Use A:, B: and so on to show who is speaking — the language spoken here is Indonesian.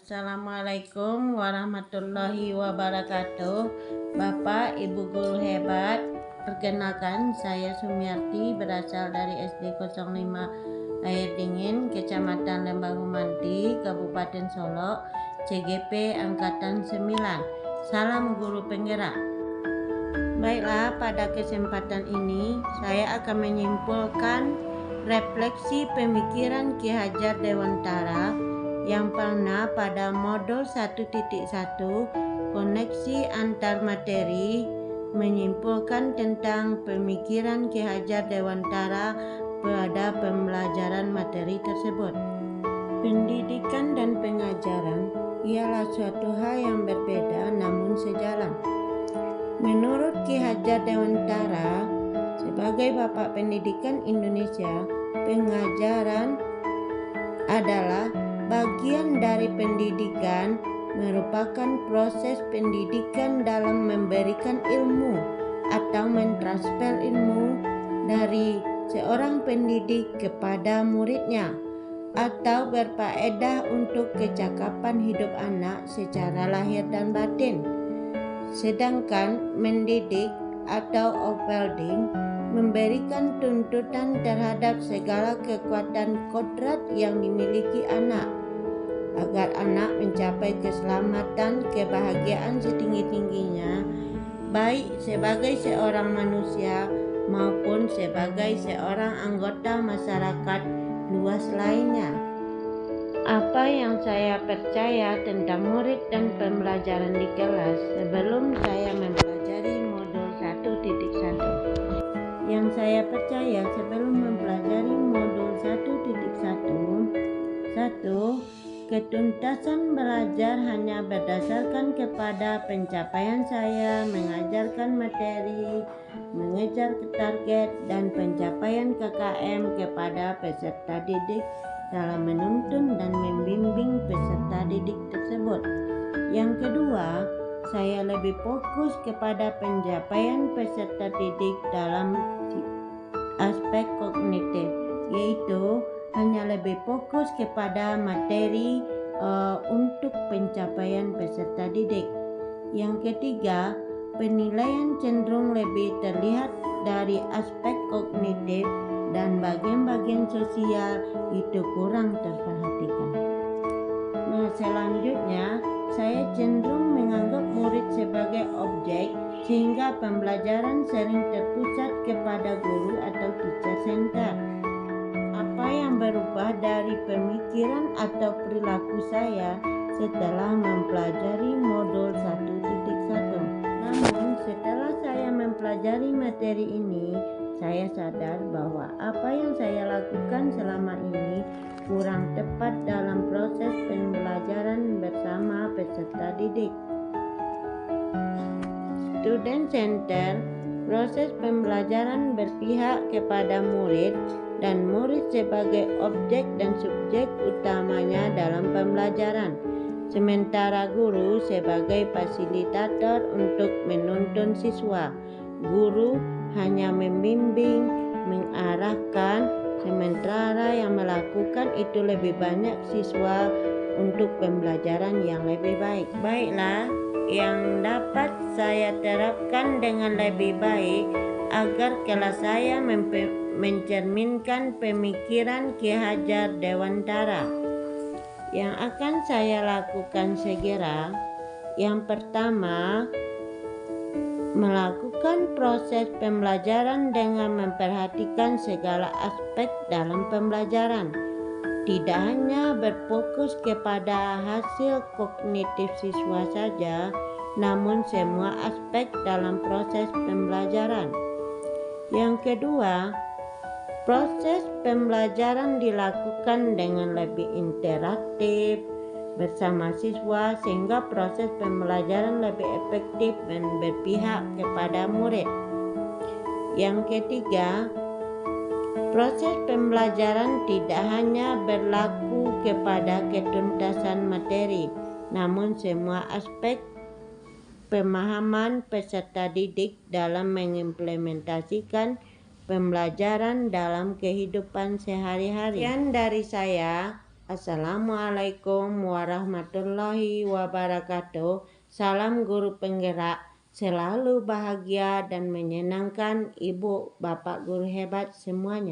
A: Assalamualaikum warahmatullahi wabarakatuh. Bapak, Ibu guru hebat, perkenalkan saya Sumiarti, berasal dari SD 05 Air Dingin, Kecamatan Lembah Humanti, Kabupaten Solok, CGP Angkatan 9. Salam guru penggerak. Baiklah, pada kesempatan ini saya akan menyimpulkan refleksi pemikiran Ki Hajar Dewantara yang pernah pada modul 1.1 koneksi antar materi menyimpulkan tentang pemikiran Ki Hajar Dewantara pada pembelajaran materi tersebut. Pendidikan dan pengajaran ialah suatu hal yang berbeda namun sejalan. Menurut Ki Hajar Dewantara, sebagai Bapak Pendidikan Indonesia, pengajaran adalah bagian dari pendidikan, merupakan proses pendidikan dalam memberikan ilmu atau mentransfer ilmu dari seorang pendidik kepada muridnya, atau berfaedah untuk kecakapan hidup anak secara lahir dan batin. Sedangkan mendidik atau upbuilding memberikan tuntutan terhadap segala kekuatan kodrat yang dimiliki anak, agar anak mencapai keselamatan, kebahagiaan setinggi-tingginya, baik sebagai seorang manusia maupun sebagai seorang anggota masyarakat luas lainnya. Apa yang saya percaya tentang murid dan pembelajaran di kelas sebelum saya mempelajari modul 1.1. Yang saya percaya sebelum mempelajari modul 1.1, 1. Ketuntasan belajar hanya berdasarkan kepada pencapaian saya mengajarkan materi, mengejar target, dan pencapaian KKM kepada peserta didik dalam menuntun dan membimbing peserta didik tersebut. Yang kedua, saya lebih fokus kepada pencapaian peserta didik dalam aspek kognitif, yaitu hanya lebih fokus kepada materi untuk pencapaian peserta didik. Yang ketiga, penilaian cenderung lebih terlihat dari aspek kognitif dan bagian-bagian sosial itu kurang terperhatikan. Nah, selanjutnya saya cenderung menganggap murid sebagai objek, sehingga pembelajaran sering terpusat kepada guru atau teacher center. Apa yang berubah dari pemikiran atau perilaku saya setelah mempelajari modul 1.1? Namun setelah saya mempelajari materi ini, saya sadar bahwa apa yang saya lakukan selama ini kurang tepat dalam proses pembelajaran bersama peserta didik. Student Center, proses pembelajaran berpihak kepada murid dan murid sebagai objek dan subjek utamanya dalam pembelajaran, sementara guru sebagai fasilitator untuk menuntun siswa. Guru hanya membimbing, mengarahkan, sementara yang melakukan itu lebih banyak siswa untuk pembelajaran yang lebih baik. Baiklah, yang dapat saya terapkan dengan lebih baik agar kelas saya mencerminkan pemikiran Ki Hajar Dewantara. Yang akan saya lakukan segera, yang pertama, melakukan proses pembelajaran dengan memperhatikan segala aspek dalam pembelajaran. Tidak hanya berfokus kepada hasil kognitif siswa saja, namun semua aspek dalam proses pembelajaran. Yang kedua, proses pembelajaran dilakukan dengan lebih interaktif bersama siswa sehingga proses pembelajaran lebih efektif dan berpihak kepada murid. Yang ketiga, proses pembelajaran tidak hanya berlaku kepada ketuntasan materi, namun semua aspek pemahaman peserta didik dalam mengimplementasikan pembelajaran dalam kehidupan sehari-hari. Sekian dari saya. Assalamualaikum warahmatullahi wabarakatuh. Salam guru penggerak, selalu bahagia dan menyenangkan, Ibu, Bapak guru hebat semuanya.